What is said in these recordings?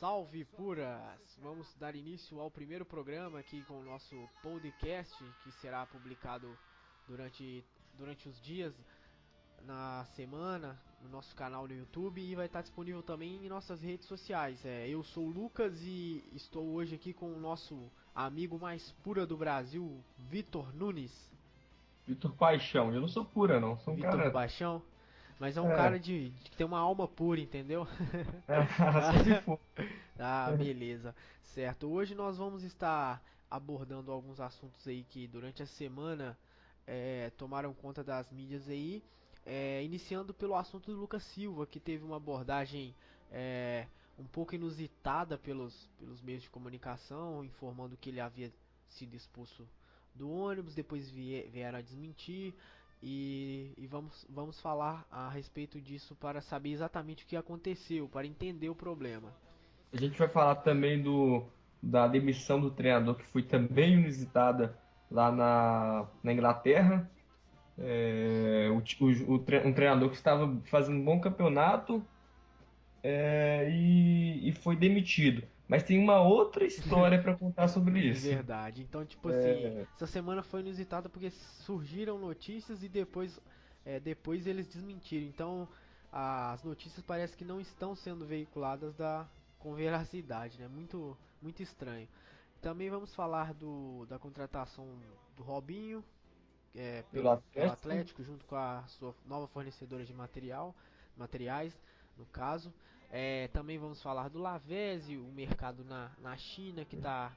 Salve puras! Vamos dar início ao primeiro programa aqui com o nosso podcast que será publicado durante os dias na semana no nosso canal no YouTube e vai estar disponível também em nossas redes sociais. Eu sou o Lucas e estou hoje aqui com o nosso amigo mais pura do Brasil, Vitor Nunes. Vitor Paixão, eu não sou pura não, sou um Vitor cara. Paixão, mas é um cara É, de que tem uma alma pura, entendeu? só se for. Ah, beleza. Certo. Hoje nós vamos estar abordando alguns assuntos aí que durante a semana tomaram conta das mídias aí. Iniciando pelo assunto do Lucas Silva, que teve uma abordagem um pouco inusitada pelos meios de comunicação, informando que ele havia sido expulso do ônibus, depois vieram a desmentir. E vamos falar a respeito disso para saber exatamente o que aconteceu, para entender o problema. A gente vai falar também da demissão do treinador, que foi também inusitada lá na Inglaterra. Um treinador que estava fazendo um bom campeonato e foi demitido. Mas tem uma outra história para contar sobre isso. Verdade. Então, tipo assim, essa semana foi inusitada porque surgiram notícias e depois eles desmentiram. Então, as notícias parece que não estão sendo veiculadas com veracidade, né? Muito estranho. Também vamos falar da contratação do Robinho Pelo pelo Atlético. Atlético, junto com a sua nova fornecedora de materiais, no caso. Também vamos falar do Lavezzi, o mercado na China que está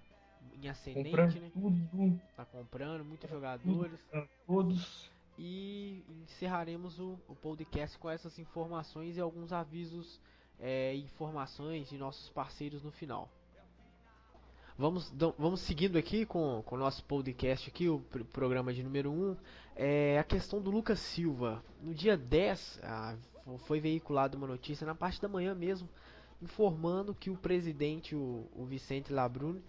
em ascendente, Comprando né? tudo, Tá comprando muitos tudo, jogadores. comprando todos. E encerraremos o podcast com essas informações e alguns avisos e informações de nossos parceiros no final. Vamos seguindo aqui com o nosso podcast aqui, o programa de número 1. A questão do Lucas Silva. No dia 10, foi veiculada uma notícia na parte da manhã mesmo, informando que o presidente, o Vicente Labrune,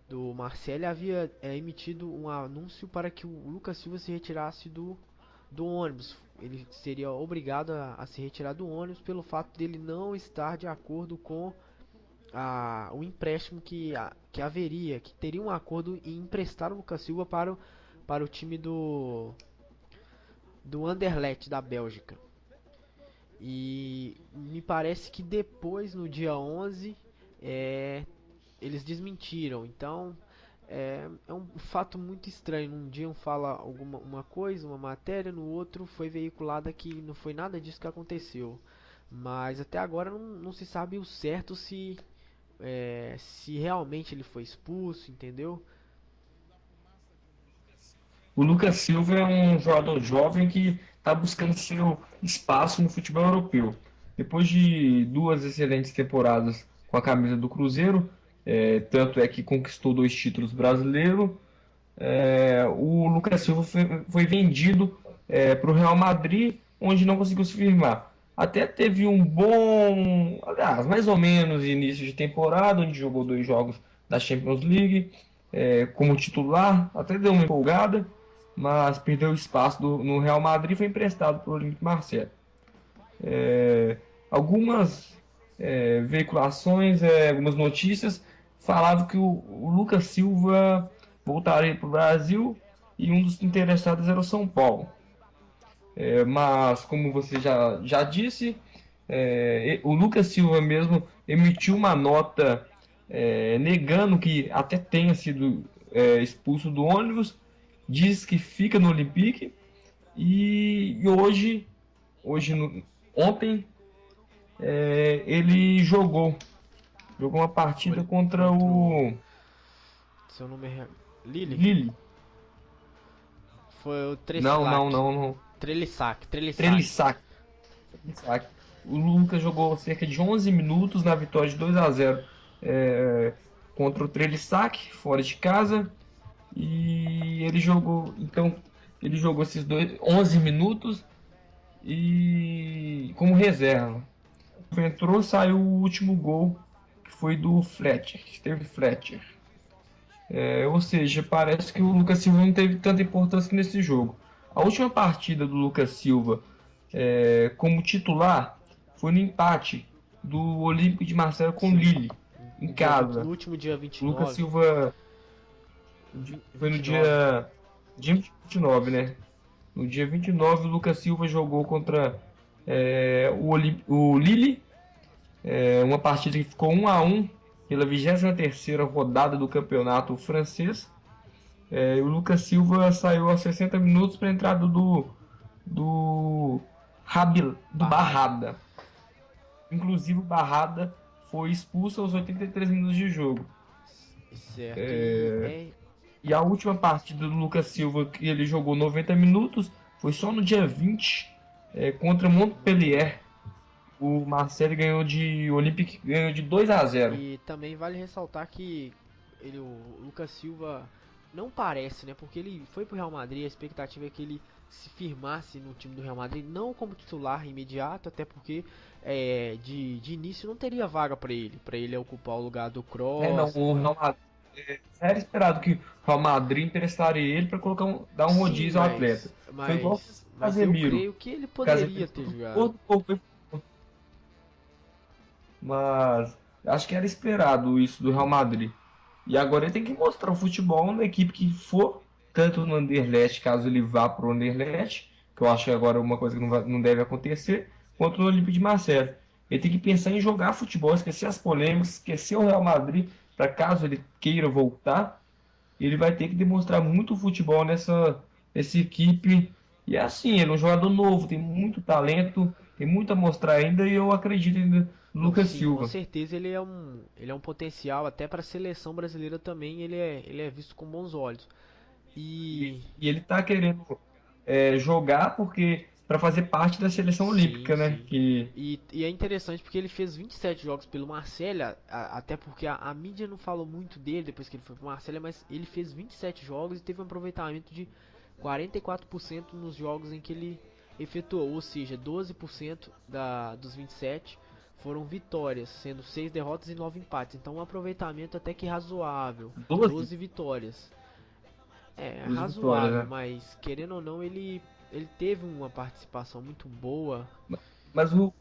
do Marseille, havia emitido um anúncio para que o Lucas Silva se retirasse do ônibus. Ele seria obrigado a se retirar do ônibus pelo fato dele não estar de acordo com o empréstimo que teria um acordo em emprestar o Lucas Silva para o time do Anderlecht da Bélgica. E me parece que depois, no dia 11, eles desmentiram. Então é um fato muito estranho. Um dia um fala uma coisa, uma matéria, no outro foi veiculada que não foi nada disso que aconteceu. Mas até agora não se sabe o certo se realmente ele foi expulso, entendeu? O Lucas Silva é um jogador jovem que está buscando seu espaço no futebol europeu. Depois de duas excelentes temporadas com a camisa do Cruzeiro, tanto é que conquistou dois títulos brasileiros, o Lucas Silva foi vendido para o Real Madrid, onde não conseguiu se firmar. Até teve um bom, aliás, mais ou menos início de temporada, onde jogou dois jogos da Champions League como titular, até deu uma empolgada, mas perdeu espaço no Real Madrid e foi emprestado para o Olympique Marseille. Algumas veiculações, algumas notícias falavam que o Lucas Silva voltaria para o Brasil e um dos interessados era o São Paulo. Mas, como você já disse, o Lucas Silva mesmo emitiu uma nota negando que até tenha sido expulso do ônibus, diz que fica no Olympique e hoje ontem, ele jogou uma partida contra Contra o o seu nome é Lille? Lille. Foi o Não, não, Tresilac. não, não. Trelisac. Trelissac. O Lucas jogou cerca de 11 minutos na vitória de 2-0 contra o Trelissac, fora de casa. E ele jogou esses 11 minutos e como reserva. Entrou, saiu o último gol, que foi do Fletcher, Steve Fletcher. Ou seja, parece que o Lucas Silva não teve tanta importância nesse jogo. A última partida do Lucas Silva como titular foi no empate do Olympique de Marseille com o Lille. em No casa. último dia O Lucas 29. Silva foi no 29. dia 29, né? No dia 29, o Lucas Silva jogou contra o Lille, uma partida que ficou 1-1 pela 23ª rodada do campeonato francês. O Lucas Silva saiu aos 60 minutos para a entrada do, do Barrada. Barrada. Inclusive o Barrada foi expulso aos 83 minutos de jogo. Certo. E é. E a última partida do Lucas Silva, que ele jogou 90 minutos, foi só no dia 20, contra Montpellier. O Marcelo ganhou o Olympique ganhou de 2-0. E também vale ressaltar que o Lucas Silva não parece, né? Porque ele foi pro Real Madrid, a expectativa é que ele se firmasse no time do Real Madrid, não como titular imediato, até porque de início não teria vaga para ele ocupar o lugar do Não, Kroos. o Real Madrid, era esperado que o Real Madrid emprestaria ele para dar um Sim, rodízio ao atleta. Foi igual com o mas eu Casemiro. creio que ele O Casemiro poderia ter ficou jogado. todo pouco, mas acho que era esperado isso do Real Madrid. E agora ele tem que mostrar o futebol na equipe que for, tanto no Anderlecht, caso ele vá para o Anderlecht, que eu acho que agora é uma coisa que não deve acontecer, quanto no Olympique de Marseille. Ele tem que pensar em jogar futebol, esquecer as polêmicas, esquecer o Real Madrid, para caso ele queira voltar, ele vai ter que demonstrar muito futebol nessa equipe. E é assim, ele é um jogador novo, tem muito talento, tem muito a mostrar ainda, e eu acredito ainda no Não, Lucas sim, com Silva. certeza ele é um potencial até para a seleção brasileira também, ele é visto com bons olhos. E E ele tá querendo jogar porque para fazer parte da seleção sim, olímpica, né? sim. Que E é interessante porque ele fez 27 jogos pelo Marselha, até porque a mídia não falou muito dele depois que ele foi pro Marselha, mas ele fez 27 jogos e teve um aproveitamento de 44% nos jogos em que ele efetuou, ou seja, 12% dos 27 foram vitórias, sendo 6 derrotas e 9 empates. Então um aproveitamento até que razoável, 12, 12 vitórias. É 12 vitórias, razoável, né? mas querendo ou não, ele teve uma participação muito boa. Mas o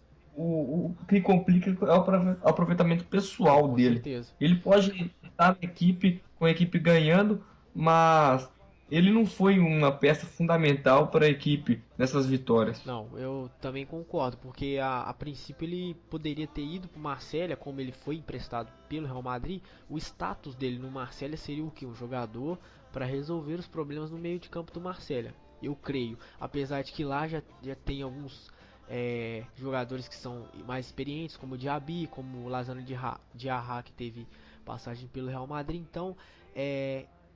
que complica é o aproveitamento Não, pessoal com dele. certeza. Ele pode estar na equipe, com a equipe ganhando, mas ele não foi uma peça fundamental para a equipe nessas vitórias. Não, eu também concordo, porque a princípio ele poderia ter ido para o Marselha, como ele foi emprestado pelo Real Madrid, o status dele no Marselha seria o que? Um jogador para resolver os problemas no meio de campo do Marselha. Eu creio, apesar de que lá já tem alguns jogadores que são mais experientes, como o Diaby, como o Lázaro Diarra, que teve passagem pelo Real Madrid, então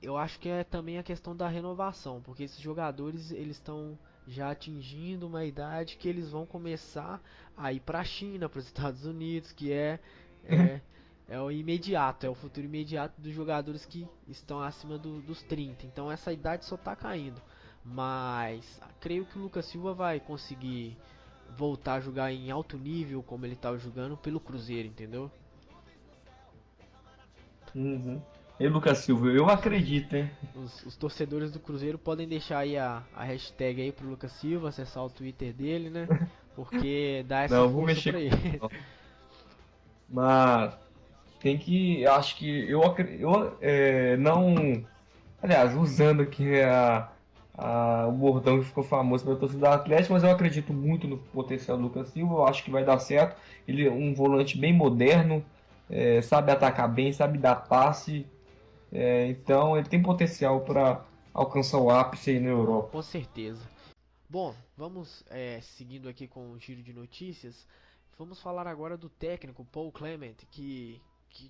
eu acho que é também a questão da renovação, porque esses jogadores eles estão já atingindo uma idade que eles vão começar a ir para a China, para os Estados Unidos, que é, é o imediato, é o futuro imediato dos jogadores que estão acima dos 30. Então essa idade só está caindo. Mas creio que o Lucas Silva vai conseguir voltar a jogar em alto nível como ele estava jogando pelo Cruzeiro, entendeu? Uhum. E Lucas Silva, eu acredito, hein? Os torcedores do Cruzeiro podem deixar aí a hashtag aí pro Lucas Silva, acessar o Twitter dele, né? Porque dá essa Não, vou força mexer pra com ele. isso. Mas tem que, acho que não, aliás, usando aqui o bordão que ficou famoso pela torcida do Atlético, mas eu acredito muito no potencial do Lucas Silva, eu acho que vai dar certo. Ele é um volante bem moderno, sabe atacar bem, sabe dar passe, então ele tem potencial para alcançar o ápice aí na Europa. Com certeza. Bom, vamos seguindo aqui com o giro de notícias. Vamos falar agora do técnico Paul Clement, que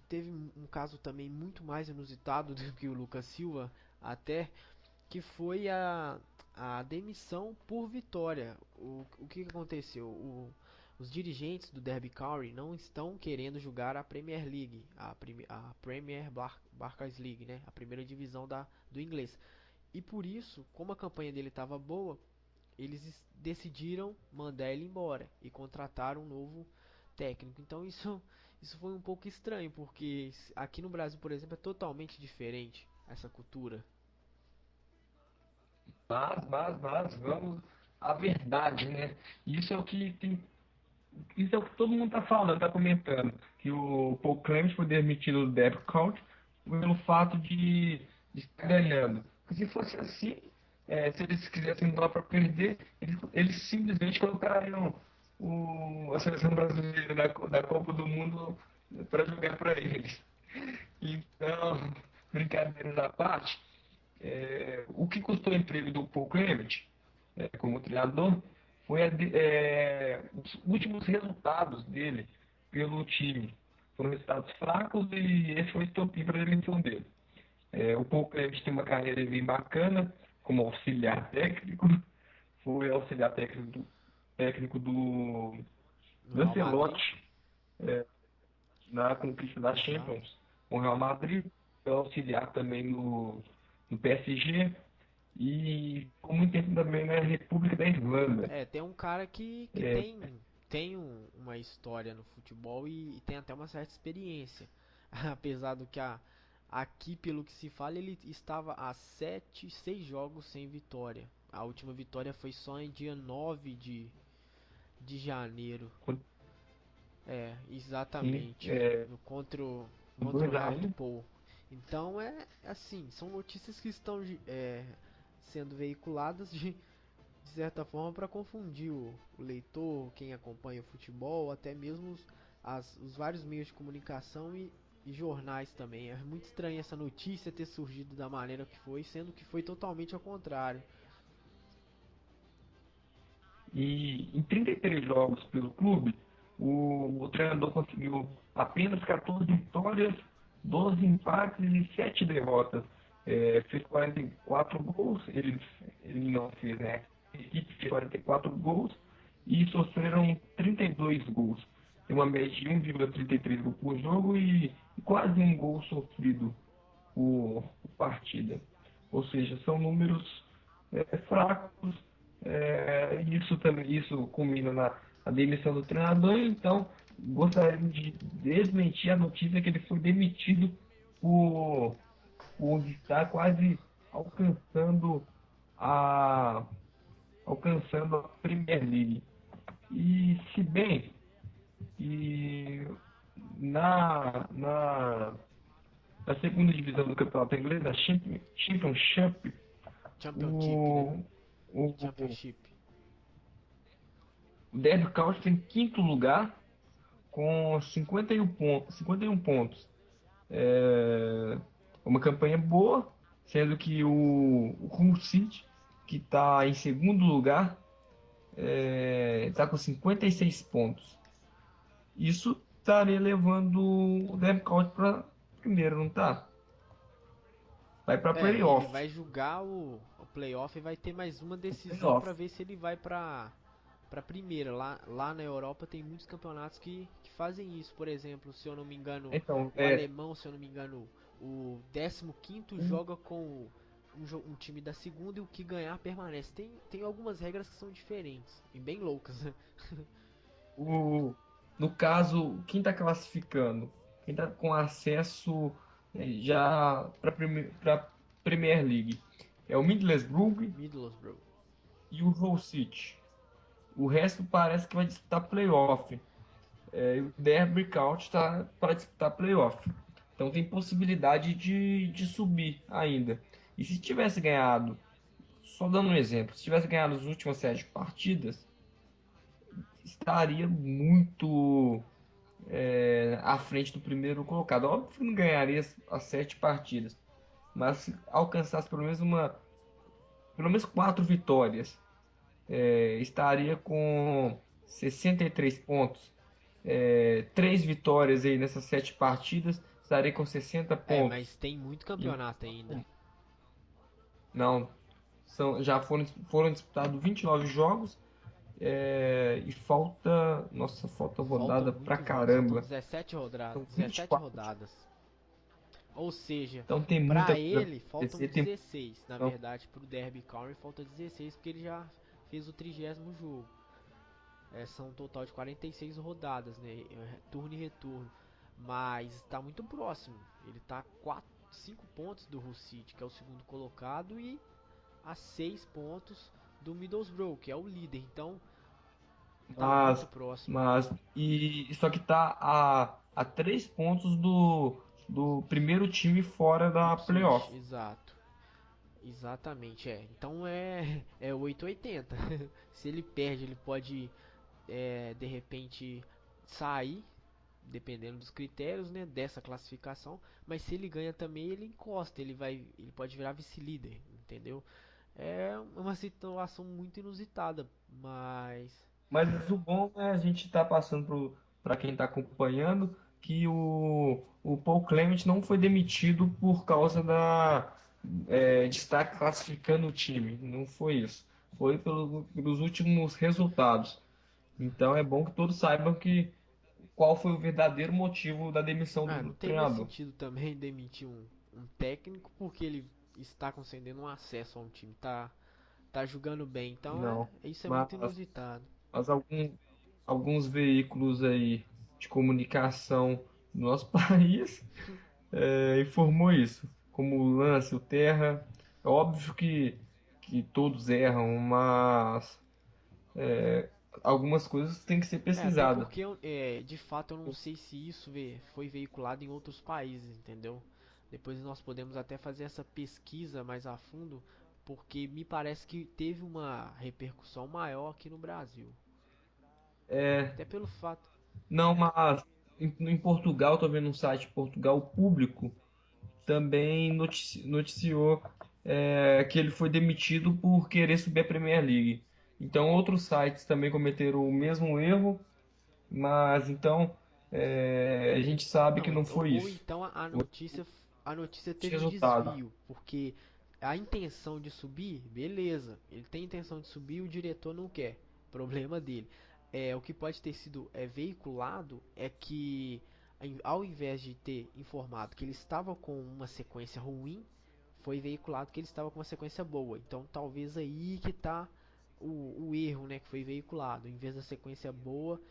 teve um caso também muito mais inusitado do que o Lucas Silva, até que foi a demissão por vitória. O que aconteceu? Os dirigentes do Derby County não estão querendo jogar a Premier League, a Premier Barclays League, né? A primeira divisão do inglês. E por isso, como a campanha dele estava boa, eles decidiram mandar ele embora e contratar um novo técnico. Então isso foi um pouco estranho, porque aqui no Brasil, por exemplo, é totalmente diferente essa cultura. Mas, vamos à verdade, né? Isso é o que tem, isso é o que todo mundo tá falando, tá comentando, que o o Paul Clement foi demitido do Derby County pelo fato de estar ganhando. Porque se fosse assim, se eles quisessem dar para perder, eles simplesmente colocariam a seleção brasileira da Copa do Mundo para jogar para eles. Então, brincadeiras à parte, o que custou o emprego do Paul Clement, como treinador, foi os últimos resultados dele pelo time. Foram resultados fracos e esse foi o estopim para a demissão dele. O Paul Clement tem uma carreira bem bacana como auxiliar técnico, foi auxiliar técnico No do Real Madrid. Ancelotti na conquista da Exato. Champions com o Real Madrid, foi auxiliar também no PSG e por muito tempo também na República da Irlanda. Tem um cara que É, tem uma história no futebol e tem até uma certa experiência. Apesar do que aqui, pelo que se fala, ele estava a 6 jogos sem vitória. A última vitória foi só em dia 9 de janeiro. sim, Exatamente. Contra o 2 ainda. Raptol. Então assim, são notícias que estão sendo veiculadas de certa forma para confundir o leitor, quem acompanha o futebol, até mesmo os vários meios de comunicação e jornais também. É muito estranho essa notícia ter surgido da maneira que foi, sendo que foi totalmente ao contrário. E em 33 jogos pelo clube, o treinador conseguiu apenas 14 vitórias, 12 empates e 7 derrotas. Fez 44 gols, ele não fez, né? A equipe fez 44 gols e sofreram 32 gols. Tem uma média de 1,33 gols por jogo e quase um gol sofrido por partida. Ou seja, são números fracos. Isso culmina na demissão do treinador. Então, gostaria de desmentir a notícia que ele foi demitido por, por estar quase alcançando a, alcançando a Premier League. E se bem que na segunda divisão do campeonato inglês, a Championship, Championship, né? o, o, Championship. o Derby County em quinto lugar com 51 pontos. É uma campanha boa, sendo que o Hull City, que está em segundo lugar, está com 56 pontos. Isso estaria levando o Derby County para primeiro, não tá? Vai para Ele playoff. vai jogar o playoff e vai ter mais uma decisão para Playoff. ver se ele vai para primeira. Lá na Europa tem muitos campeonatos que fazem isso. Por exemplo, se eu não me engano, Então, o alemão, se eu não me engano, o 15º o, joga com um time da segunda e o que ganhar permanece. Tem algumas regras que são diferentes e bem loucas, né? o, no caso, quem está classificando, quem está com acesso já para Premier League é o Middlesbrough Middlesbrough. e o Hull City. O resto parece que vai disputar playoff. E o Derby County está para disputar playoff. Então tem possibilidade de subir ainda. E se tivesse ganhado, só dando um exemplo, se tivesse ganhado as últimas 7 partidas, estaria muito à frente do primeiro colocado. Óbvio que não ganharia as 7 partidas, mas se alcançasse pelo menos 4 vitórias, estaria com 63 pontos. 3 vitórias aí nessas 7 partidas, estaria com 60 Mas pontos. tem muito Então, campeonato ainda. não, já foram disputados 29 jogos e falta Faltam rodada pra muitos jogos, faltam caramba. 17 rodadas, São 17 24. rodadas. Ou seja, Então tem muita pra coisa ele pra faltam acontecer. Tem 16. Na verdade, pro Derby County falta 16 porque ele já fez o 30º jogo. São um total de 46 rodadas, né? Turno e retorno. Mas está muito próximo. Ele está a 5 pontos do Hull City, que é o segundo colocado, e a 6 pontos do Middlesbrough, que é o líder. Então, está muito Mas, próximo. mas, só que tá a a 3 pontos do primeiro time fora Do da Ipswich, playoff. exato. Exatamente, é. Então é 880. Se ele perde, ele pode de repente sair, dependendo dos critérios, né, dessa classificação. Mas se ele ganha também, ele encosta, ele pode virar vice-líder, entendeu? É uma situação muito inusitada, mas Mas o bom é a gente estar passando para quem está acompanhando que o Paul Clement não foi demitido por causa de estar classificando o time. Não foi isso. Foi pelos últimos resultados. Então é bom que todos saibam qual foi o verdadeiro motivo da demissão do não teria treinador. sentido também demitir um técnico porque ele está concedendo um acesso a um time, tá jogando bem. Então Não. isso é Mas, muito inusitado. mas alguns veículos aí de comunicação do nosso país informou isso. Como o Lance, o Terra. É óbvio que todos erram, mas algumas coisas têm que ser Até pesquisadas. porque de fato eu não sei se isso foi veiculado em outros países, entendeu? Depois nós podemos até fazer essa pesquisa mais a fundo, porque me parece que teve uma repercussão maior aqui no Brasil. É, Até pelo fato. não, mas em Portugal, estou vendo um site Portugal Público, também noticiou que ele foi demitido por querer subir a Premier League. Então outros sites também cometeram o mesmo erro, mas então a gente sabe que Não, não foi ou isso. então Foi a notícia esse teve um resultado. desvio, porque a intenção de subir, beleza, ele tem intenção de subir e o diretor não quer, problema dele. O que pode ter sido veiculado é que ao invés de ter informado que ele estava com uma sequência ruim, foi veiculado que ele estava com uma sequência boa. Então talvez aí que está o erro, né, que foi veiculado. Em vez da sequência boa,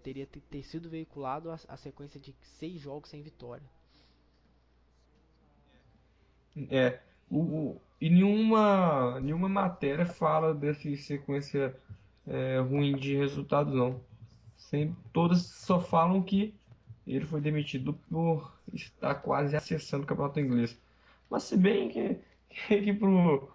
teria ter sido veiculado a sequência de 6 jogos sem vitória. É, e nenhuma matéria fala dessa sequência ruim de resultados, não. Todas só falam que ele foi demitido por estar quase acessando o campeonato inglês. Mas se bem que pro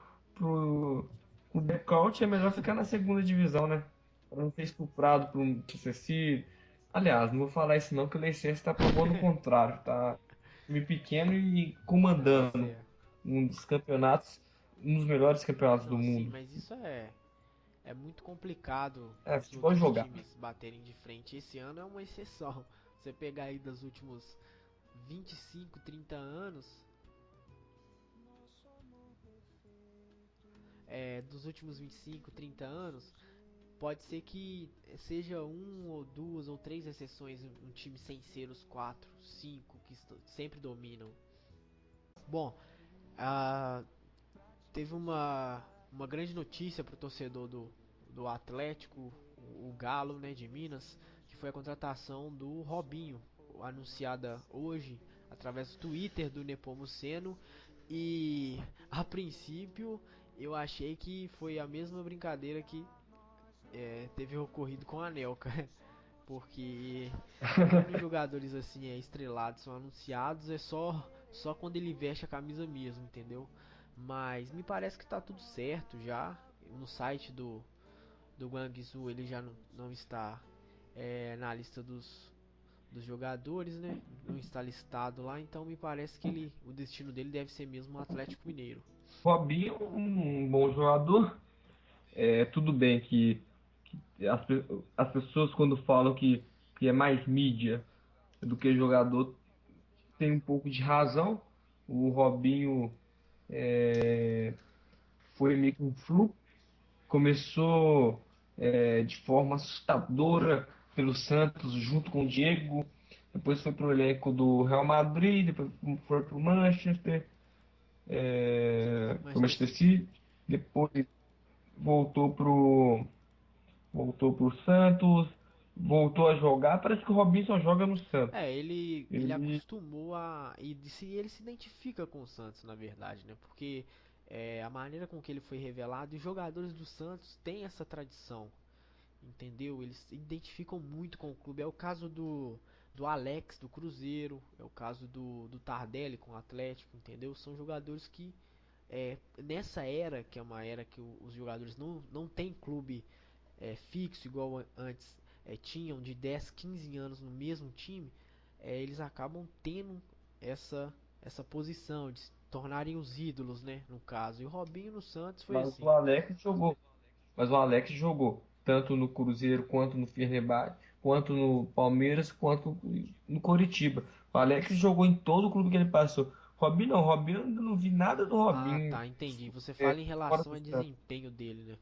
Blackout é melhor ficar na segunda divisão, né? Pra não ser estuprado por um sucessivo. Aliás, não vou falar isso não, que o Leicester está provando o contrário, tá? Time pequeno e Não, tá comandando certo. um dos campeonatos, um dos melhores campeonatos do Não, sim, mundo. mas isso é muito complicado É, os futebol é outros jogar. times baterem de frente. Esse ano é uma exceção. Você pegar aí dos últimos 25, 30 anos, dos últimos 25, 30 anos, pode ser que seja um ou duas ou três exceções um time sem ser os quatro, cinco que sempre dominam. Bom, ah, teve uma grande notícia para o torcedor do Atlético, o Galo, né, de Minas, que foi a contratação do Robinho, anunciada hoje através do Twitter do Nepomuceno. E a princípio eu achei que foi a mesma brincadeira que teve ocorrido com a Anelka, porque quando jogadores assim estrelados são anunciados é só quando ele veste a camisa mesmo, entendeu? Mas me parece que tá tudo certo já. No site do Guangzhou ele já não está na lista dos jogadores, né? Não está listado lá, então me parece que o destino dele deve ser mesmo o Atlético Mineiro. Robinho, um bom jogador. Tudo bem que as pessoas quando falam que é mais mídia do que jogador tem um pouco de razão. O Robinho foi meio que um fluxo. Começou de forma assustadora pelo Santos junto com o Diego. Depois foi para o elenco do Real Madrid, depois foi para o Manchester, pro Manchester Manchester City. City, depois voltou pro voltou pro Santos, voltou a jogar. Parece que o Robinho só joga no Santos. Ele Ele acostumou ele se identifica com o Santos, na verdade, né? Porque a maneira com que ele foi revelado, e os jogadores do Santos têm essa tradição, entendeu? Eles se identificam muito com o clube. É o caso do Alex do Cruzeiro, é o caso do Tardelli com o Atlético, entendeu? São jogadores que nessa era, que é uma era que os jogadores não tem clube fixo, igual antes tinham de 10, 15 anos no mesmo time, eles acabam tendo essa, essa posição de se tornarem os ídolos, né? No caso. E o Robinho no Santos foi Mas assim. o Alex jogou. Mas o Alex jogou tanto no Cruzeiro, quanto no Fenerbahçe, quanto no Palmeiras, quanto no Coritiba. O Alex jogou em todo o clube que ele passou. Robinho não, Robinho eu ainda não vi nada do Ah, Robinho tá, entendi. Você fala em fora relação do ao Santos. desempenho dele, né?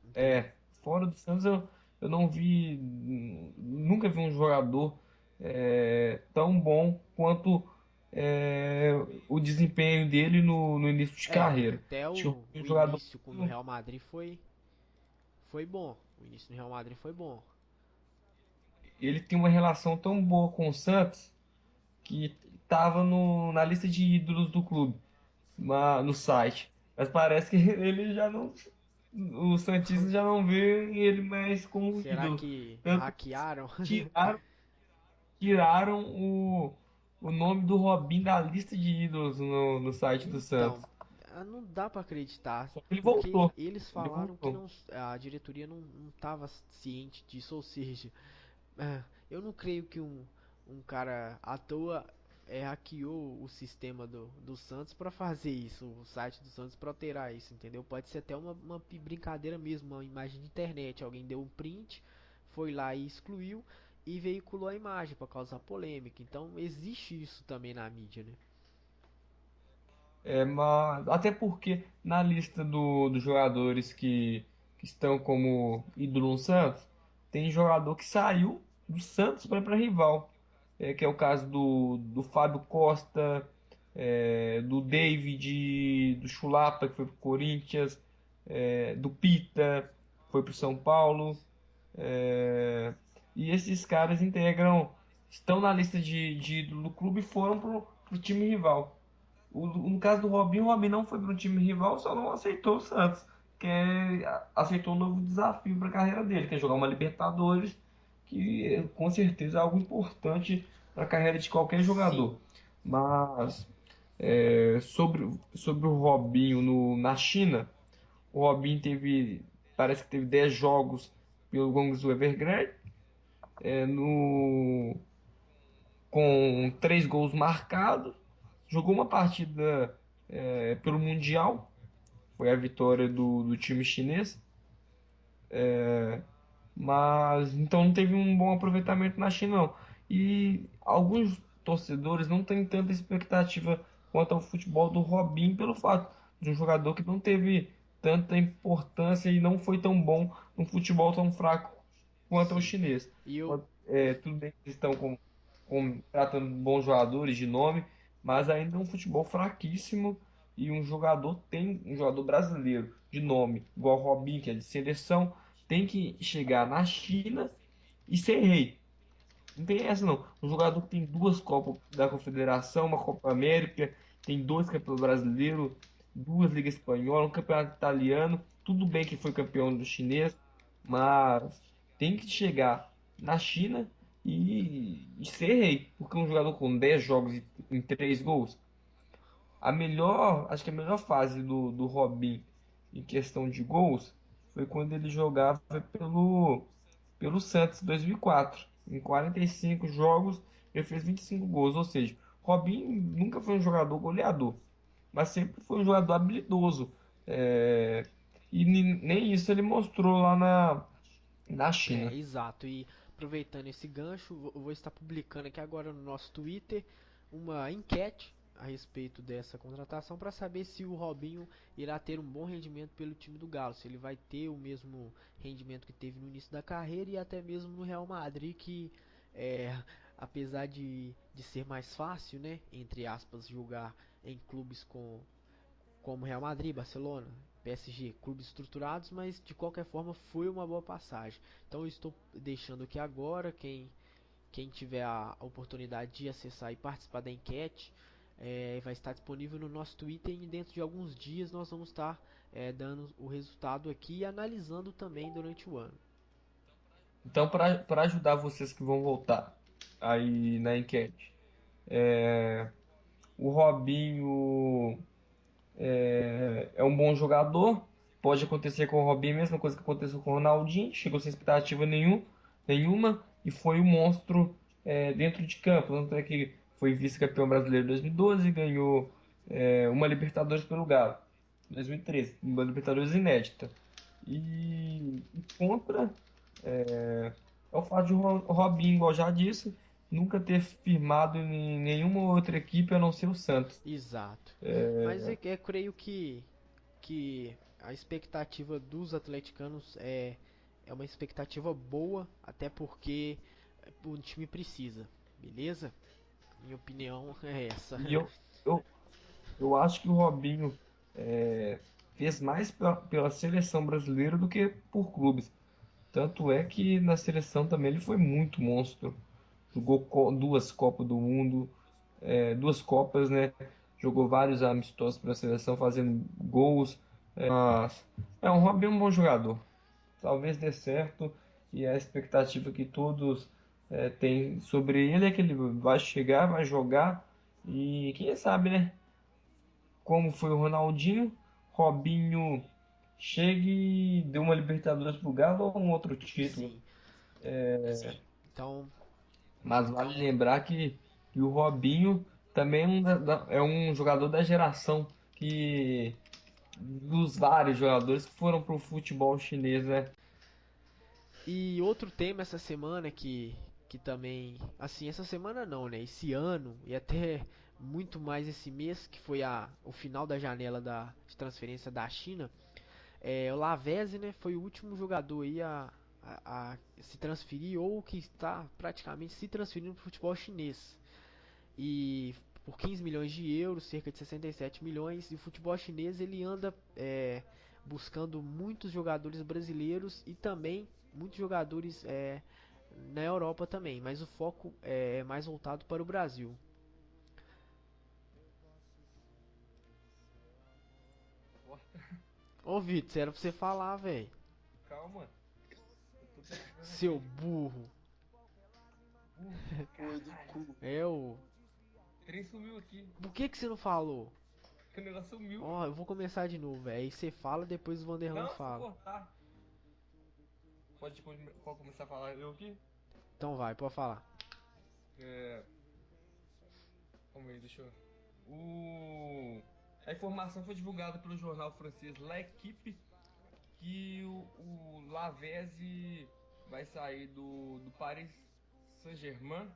Entendi. Fora do Santos eu não vi, nunca vi um jogador tão bom quanto é, o desempenho dele no início de carreira. Até Acho que um o jogador início no Real Madrid foi bom. O início no Real Madrid foi bom. ele tem uma relação tão boa com o Santos que estava na lista de ídolos do clube, no site. Mas parece que ele já não. O Santista já não vê ele mais como Será ídolo. que Tanto que hackearam? tiraram, tiraram o nome do Robin da lista de ídolos no site do Santos. Então, não dá pra acreditar, Só que ele porque voltou. eles Ele falaram que voltou. não, a diretoria não estava ciente disso, ou seja, eu não creio que um cara à toa hackeou o sistema do Santos para fazer isso, o site do Santos para alterar isso, entendeu? Pode ser até uma brincadeira mesmo, uma imagem de internet, alguém deu um print, foi lá e excluiu e veiculou a imagem para causar polêmica. Então existe isso também na mídia, né? Mas, até porque na lista dos jogadores que estão como ídolo no Santos, tem jogador que saiu do Santos para ir para rival. Que é o caso do Fábio Costa, do David, do Chulapa, que foi para o Corinthians, do Pita, foi para o São Paulo. é, e esses caras estão na lista de ídolo do clube e foram para o time rival. No caso do Robinho, o Robinho não foi para um time rival, só não aceitou o Santos, aceitou um novo desafio para a carreira dele, que é jogar uma Libertadores, que com certeza é algo importante para a carreira de qualquer Sim. jogador. Mas sobre o Robinho na China, o Robinho parece que teve 10 jogos pelo Guangzhou Evergrande, é, no, com 3 gols marcados, jogou uma partida pelo Mundial, foi a vitória do time chinês, mas então não teve um bom aproveitamento na China, não. E alguns torcedores não têm tanta expectativa quanto ao futebol do Robinho pelo fato de um jogador que não teve tanta importância e não foi tão bom num futebol tão fraco quanto ao Sim. chinês. E eu, Tudo bem que eles estão tratando bons jogadores de nome, mas ainda é um futebol fraquíssimo e um jogador brasileiro de nome, igual o Robinho, que é de seleção, tem que chegar na China e ser rei. Não tem essa não. Um jogador que tem 2 Copas da Confederação, uma Copa América, tem 2 campeonatos brasileiros, 2 Ligas Espanholas, um campeonato italiano. Tudo bem que foi campeão do chinês, mas tem que chegar na China e ser rei. Porque um jogador com 10 jogos em 3 gols, acho que a melhor fase do Robin em questão de gols foi quando ele jogava pelo Santos em 2004. Em 45 jogos, ele fez 25 gols. Ou seja, Robin nunca foi um jogador goleador, mas sempre foi um jogador habilidoso. É, e nem isso ele mostrou lá na China. exato. E aproveitando esse gancho, eu vou estar publicando aqui agora no nosso Twitter uma enquete a respeito dessa contratação para saber se o Robinho irá ter um bom rendimento pelo time do Galo, se ele vai ter o mesmo rendimento que teve no início da carreira e até mesmo no Real Madrid, que apesar de ser mais fácil, né, entre aspas, jogar em clubes como Real Madrid, Barcelona, PSG, clubes estruturados, mas de qualquer forma foi uma boa passagem. Então eu estou deixando aqui agora, quem tiver a oportunidade de acessar e participar da enquete, vai estar disponível no nosso Twitter e dentro de alguns dias nós vamos estar dando o resultado aqui e analisando também durante o ano. Então, para ajudar vocês que vão voltar aí na enquete. É, o Robinho é um bom jogador. Pode acontecer com o Robinho a mesma coisa que aconteceu com o Ronaldinho. Chegou sem expectativa nenhuma e foi um monstro dentro de campo. Tanto é que foi vice-campeão brasileiro em 2012 e ganhou uma Libertadores pelo Galo. Em 2013, uma Libertadores inédita. E contra é o fato de o Robinho, igual já disse, nunca ter firmado em nenhuma outra equipe a não ser o Santos. Exato. Mas creio que a expectativa dos atleticanos é uma expectativa boa, até porque o time precisa, beleza? Minha opinião é essa. E eu, eu acho que o Robinho fez mais pela seleção brasileira do que por clubes. Tanto é que na seleção também ele foi muito monstro. Jogou duas Copas do Mundo, duas Copas, né? Jogou vários amistosos para a seleção, fazendo gols. Mas um Robinho é um bom jogador. Talvez dê certo e a expectativa que todos têm sobre ele é que ele vai chegar, vai jogar e quem sabe, né? Como foi o Ronaldinho, Robinho chegue e dê uma Libertadores pro Galo ou um outro título. Sim. Então, Mas vale lembrar que o Robinho também é um jogador da geração que dos vários jogadores que foram pro futebol chinês, né? e outro tema essa semana que também, assim, essa semana não, né? Esse ano e até muito mais esse mês, que foi o final da janela de transferência da China. O Lavezzi, né, foi o último jogador aí a se transferir ou que está praticamente se transferindo para o futebol chinês. E por 15 milhões de euros, cerca de 67 milhões, e o futebol chinês ele anda buscando muitos jogadores brasileiros e também muitos jogadores na Europa também, mas o foco é mais voltado para o Brasil. Ô Vitor, era pra você falar, velho. Calma, eu tô pesquisando Seu aqui. burro. Foi do Caralho, cu. É o. o trem sumiu aqui. Por que você não falou? O negócio sumiu. Ó, eu vou começar de novo, velho. Aí você fala, depois o Vanderlan Não, se fala. cortar. Pode começar a falar eu aqui? Então vai, pode falar. É, Calma aí, deixa eu. A informação foi divulgada pelo jornal francês L'Equipe que o Lavezzi vai sair do Paris Saint-Germain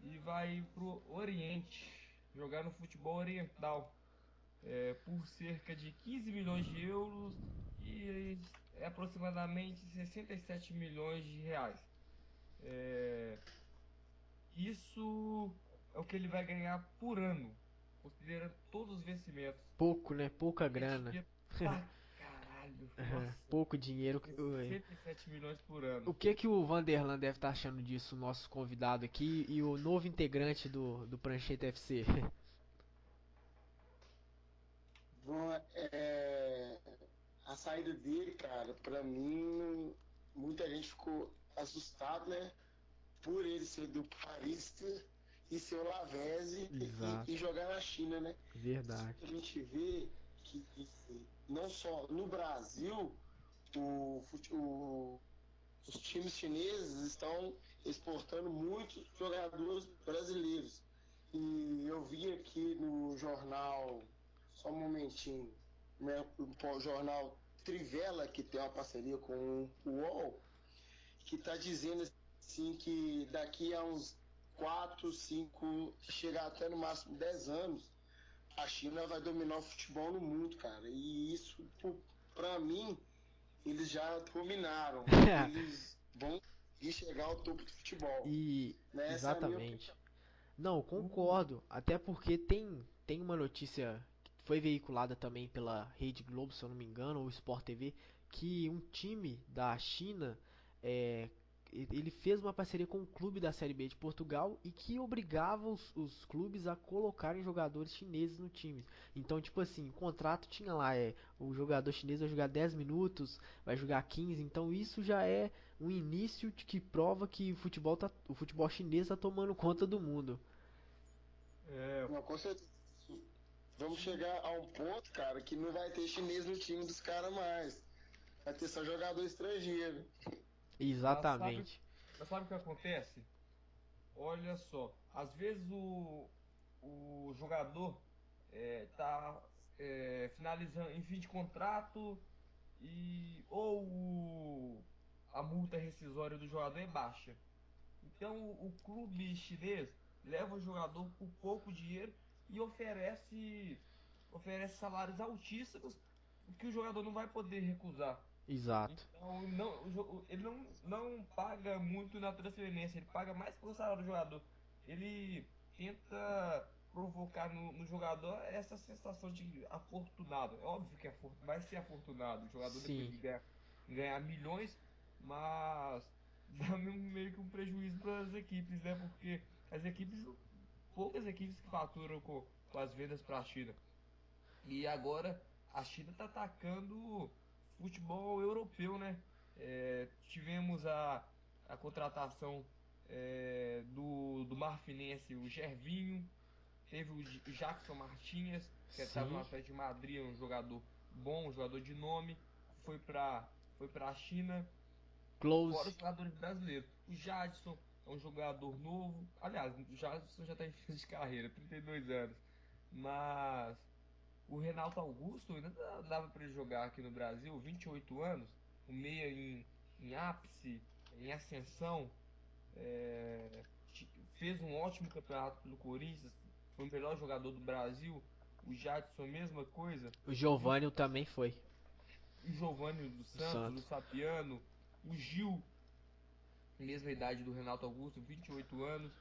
e vai pro Oriente jogar no futebol oriental por cerca de 15 milhões de euros e aproximadamente 67 milhões de reais. É, Isso é o que ele vai ganhar por ano, considerando todos os vencimentos. Pouco, né? Pouca É grana. dinheiro pra caralho. Nossa, Pouco dinheiro. 67 milhões por O ano. que o Vanderlan deve estar achando disso, o nosso convidado aqui e o novo integrante do Prancheta FC? Bom, a saída dele, cara, pra mim, muita gente ficou assustado, né? Por ele ser do Paris e ser o Lavezzi e Exato, jogar na China, né? verdade. A gente vê que não só no Brasil, o, fute- o- os times chineses estão exportando muitos jogadores brasileiros. E eu vi aqui no jornal, só um momentinho, né, o jornal Trivela, que tem uma parceria com o UOL, que está dizendo assim que daqui a uns 4 5 chegar até no máximo 10 anos, a China vai dominar o futebol no mundo, cara. E isso, para mim, eles já dominaram. Eles vão conseguir chegar ao topo do futebol. E Né? Essa é a minha opinião. exatamente. Não, O, concordo. Até porque tem uma notícia que foi veiculada também pela Rede Globo, se eu não me engano, ou Sport TV, que um time da China é, ele fez uma parceria com um clube da Série B de Portugal e que obrigava os clubes a colocarem jogadores chineses no time. Então, tipo assim, o contrato tinha lá, o jogador chinês vai jogar 10 minutos, vai jogar 15, então isso já é um início que prova que o futebol chinês tá tomando conta do mundo. É, Não, com certeza. Vamos chegar a um ponto, cara, que não vai ter chinês no time dos caras mais. Vai ter só jogador estrangeiro. mas sabe, Exatamente. mas sabe o que acontece? Olha só, às vezes o jogador tá finalizando em fim de contrato a multa rescisória do jogador é baixa. Então o clube chinês leva o jogador por pouco dinheiro e oferece salários altíssimos, o que o jogador não vai poder recusar. Exato. Então ele não paga muito na transferência, ele paga mais pelo salário do jogador. Ele tenta provocar no jogador essa sensação de afortunado. É óbvio que vai ser afortunado, o jogador depois Sim. de ganhar milhões, mas dá meio que um prejuízo para as equipes, né? Porque as equipes, poucas equipes que faturam com as vendas para a China. E agora a China está atacando futebol europeu, né? Tivemos a contratação do Marfinense, o Gervinho, teve o Jackson Martínez, que estava no Sim. Atlético de Madrid, um jogador bom, um jogador de nome, foi para a China. Fora os Close. jogadores brasileiros. O Jadson é um jogador novo. Aliás, o Jadson já está em fim de carreira, 32 anos. Mas o Renato Augusto ainda dava para ele jogar aqui no Brasil, 28 anos, o meia em ápice, em ascensão, fez um ótimo campeonato pelo Corinthians, foi o melhor jogador do Brasil. O Jadson, mesma coisa. O E o, Giovanni também foi. o Giovanni dos O Santos, o Santos. Fabiano, o Gil, mesma idade do Renato Augusto, 28 anos.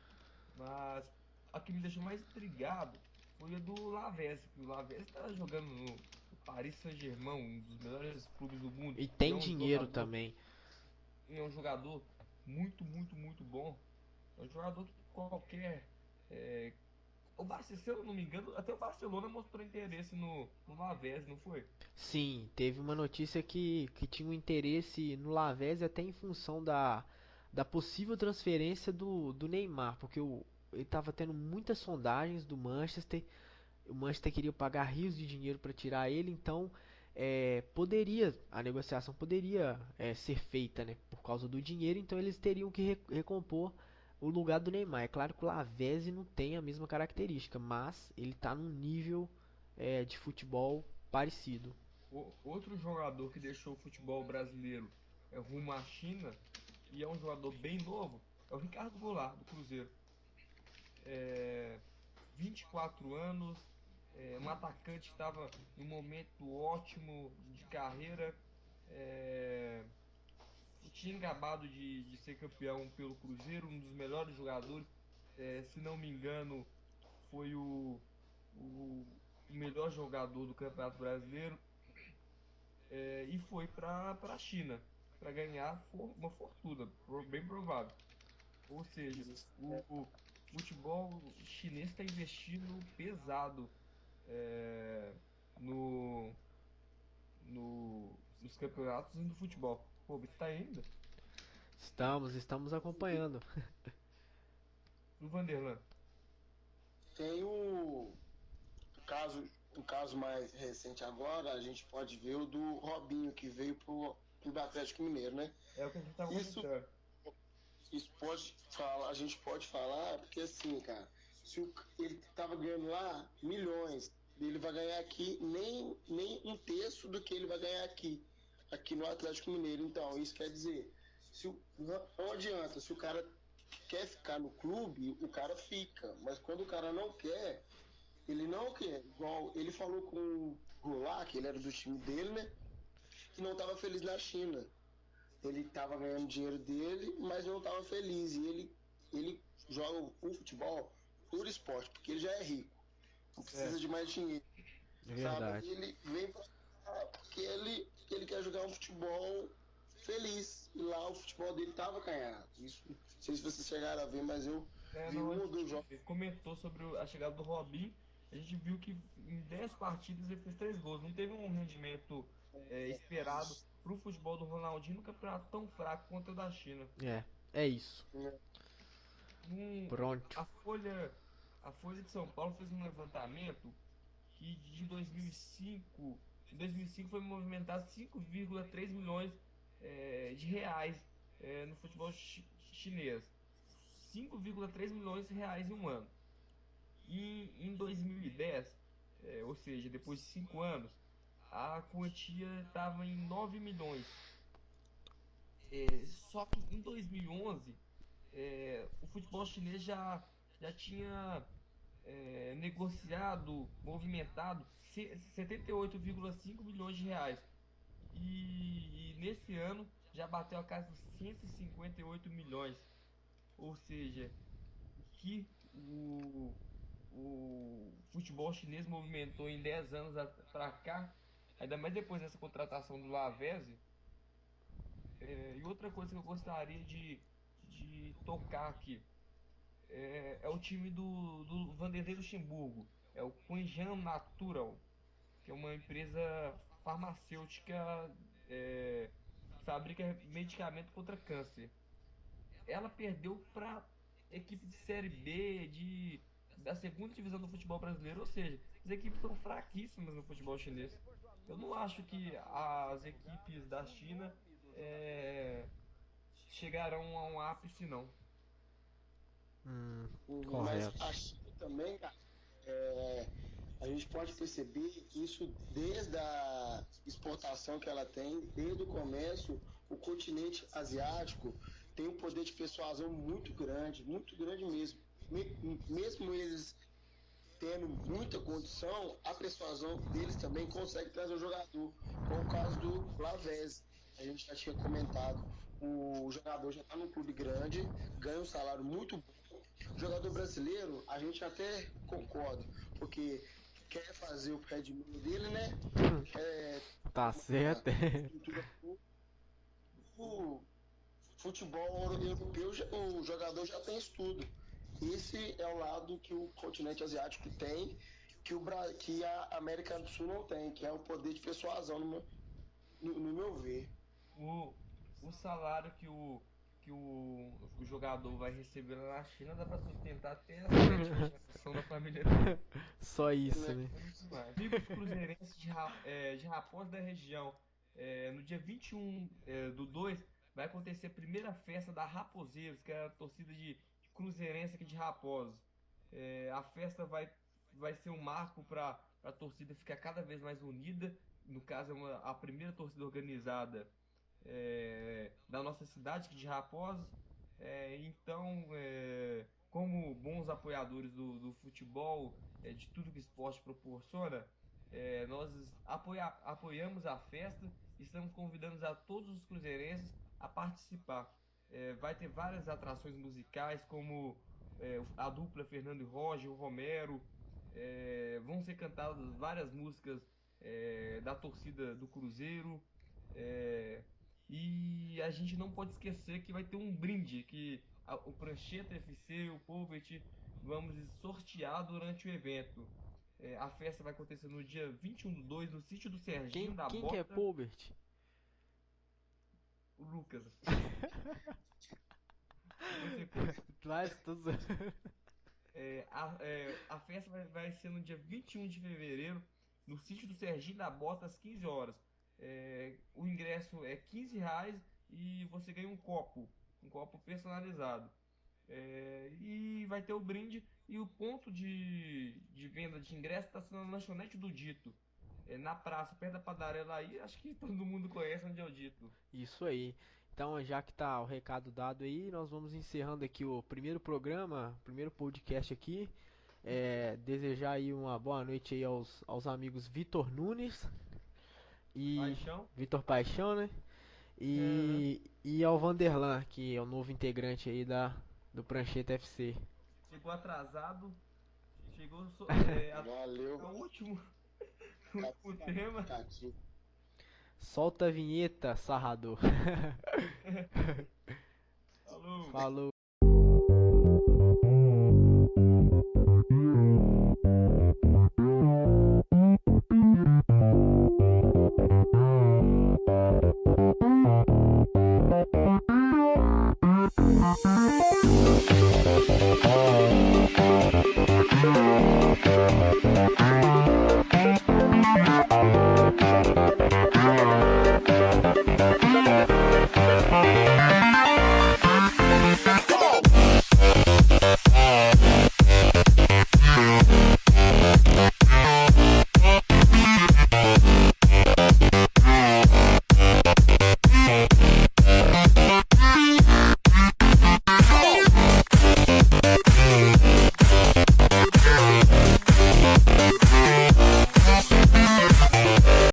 Mas a que me deixou mais intrigado foi a do Lavezzi, que o Lavezzi está jogando no Paris Saint-Germain, um dos melhores clubes do mundo, E e tem dinheiro também. é um jogador muito, muito, muito bom. É um jogador que qualquer. é, se eu não me engano, até o Barcelona mostrou interesse no Lavezzi, não foi? Sim, teve uma notícia que tinha um interesse no Lavezzi até em função da possível transferência do Neymar, porque ele estava tendo muitas sondagens do Manchester. O Manchester queria pagar rios de dinheiro para tirar ele, então a negociação poderia ser feita, né, por causa do dinheiro, então eles teriam que recompor o lugar do Neymar. É claro que o Lavezzi não tem a mesma característica, mas ele está num nível de futebol parecido. Outro jogador que deixou o futebol brasileiro rumo à China, e é um jogador bem novo, é o Ricardo Goulart, do Cruzeiro. é, 24 anos, um atacante que estava em um momento ótimo de carreira, é, tinha acabado de ser campeão pelo Cruzeiro, um dos melhores jogadores, se não me engano, foi o melhor jogador do Campeonato Brasileiro, e foi para a China para ganhar uma fortuna, bem provável. Ou seja, o futebol chinês está investindo pesado é, no, nos campeonatos e no futebol. Pô, você tá ainda? Estamos acompanhando. No Vanderlan. Tem o caso mais recente agora, a gente pode ver o do Robinho, que veio pro Atlético Mineiro, né? É o que a gente tava Isso, comentando. isso pode falar, a gente pode falar, porque assim, cara, se ele tava ganhando lá milhões, ele vai ganhar aqui nem um terço do que ele vai ganhar aqui no Atlético Mineiro. Então, isso quer dizer, não adianta, se o cara quer ficar no clube, o cara fica, mas quando o cara não quer, ele não quer. Igual ele falou com o Goulart, que ele era do time dele, né? Que não estava feliz na China. Ele estava ganhando dinheiro dele, mas não estava feliz. E ele joga o futebol por esporte, porque ele já é rico. Não precisa É, de mais dinheiro, É sabe? verdade. Ele vem pra cá porque ele quer jogar um futebol feliz. E lá o futebol dele estava ganhado. Isso, não sei se vocês chegaram a ver, mas eu vi não, um eu ou dois cheguei a jogos. ver. Comentou sobre a chegada do Robinho a gente viu que em 10 partidas ele fez 3 gols. Não teve um rendimento esperado para o futebol do Ronaldinho no campeonato tão fraco quanto o da China. É isso. Um, Pronto. a Folha de São Paulo fez um levantamento que de 2005, em 2005 foi movimentado 5,3 milhões de reais no futebol chinês. 5,3 milhões de reais em um ano. E em 2010, ou seja, depois de 5 anos, a quantia estava em 9 milhões. Só que em 2011, o futebol chinês já tinha negociado, movimentado 78,5 milhões de reais. E nesse ano já bateu a casa dos 158 milhões. Ou seja, o que o futebol chinês movimentou em 10 anos para cá, ainda mais depois dessa contratação do Lavezzi. E outra coisa que eu gostaria de tocar aqui é o time do Vanderlei Luxemburgo, é o Quanjian Natural, que é uma empresa farmacêutica que fabrica medicamento contra câncer. Ela perdeu para equipe de Série B da segunda divisão do futebol brasileiro, ou seja, as equipes são fraquíssimas no futebol chinês. Eu não acho que as equipes da China é, chegarão a um ápice, não. Mas Correto. a China também, cara, a gente pode perceber isso desde a exportação que ela tem, desde o comércio, o continente asiático tem um poder de persuasão muito grande mesmo. Mesmo eles tendo muita condição, a persuasão deles também consegue trazer o jogador, como o caso do Lavezzi. A gente já tinha comentado, o jogador já está num clube grande, ganha um salário muito bom. O jogador brasileiro, a gente até concorda, porque quer fazer o pé de meia dele, né? Quer Tá certo. uma estrutura boa. O futebol europeu, o jogador já tem isso tudo. Esse é o lado que o continente asiático tem, que a América do Sul não tem, que é o poder de persuasão, no meu ver. O, o salário que o jogador vai receber lá na China dá para sustentar até a sétima geração da família dele. Só isso, Né? né? É muito demais. Amigos cruzeirenses de Raposa da região, no dia 21 do 2 vai acontecer a primeira festa da Raposeiros, que é a torcida de cruzeirense aqui de Raposa. A festa vai ser um marco para a torcida ficar cada vez mais unida. No caso, a primeira torcida organizada da nossa cidade, aqui de Raposa. Então, como bons apoiadores do futebol, de tudo que o esporte proporciona, nós apoiamos a festa e estamos convidando a todos os cruzeirenses a participar. Vai ter várias atrações musicais, como a dupla Fernando e Roger, o Romero. Vão ser cantadas várias músicas da torcida do Cruzeiro. É, e a gente não pode esquecer que vai ter um brinde que o Prancheta FC e o Pulvert vamos sortear durante o evento. A festa vai acontecer no dia 21 do 2 no sítio do Serginho da Quem que é Bota, Pulbert? o Lucas. Depois você conta. Mas, tô zoando. A festa vai ser no dia 21 de fevereiro, no sítio do Serginho da Bota, às 15 horas. O ingresso é R$ 15 e você ganha um copo personalizado. E vai ter o brinde e o ponto de venda de ingresso está sendo na lanchonete do Dito. Na praça, perto da padaria lá aí, acho que todo mundo conhece onde é o Dito. Isso aí. Então, já que tá o recado dado aí, nós vamos encerrando aqui o primeiro programa, primeiro podcast aqui. Desejar aí uma boa noite aí aos amigos Vitor Nunes e Paixão. Vitor Paixão, né? Aham. E ao Vanderlan, que é o novo integrante aí do Prancheta FC. Chegou atrasado, chegou Valeu, a último, no último tema. participativo. Solta a vinheta, sarrador. Falou. Falou.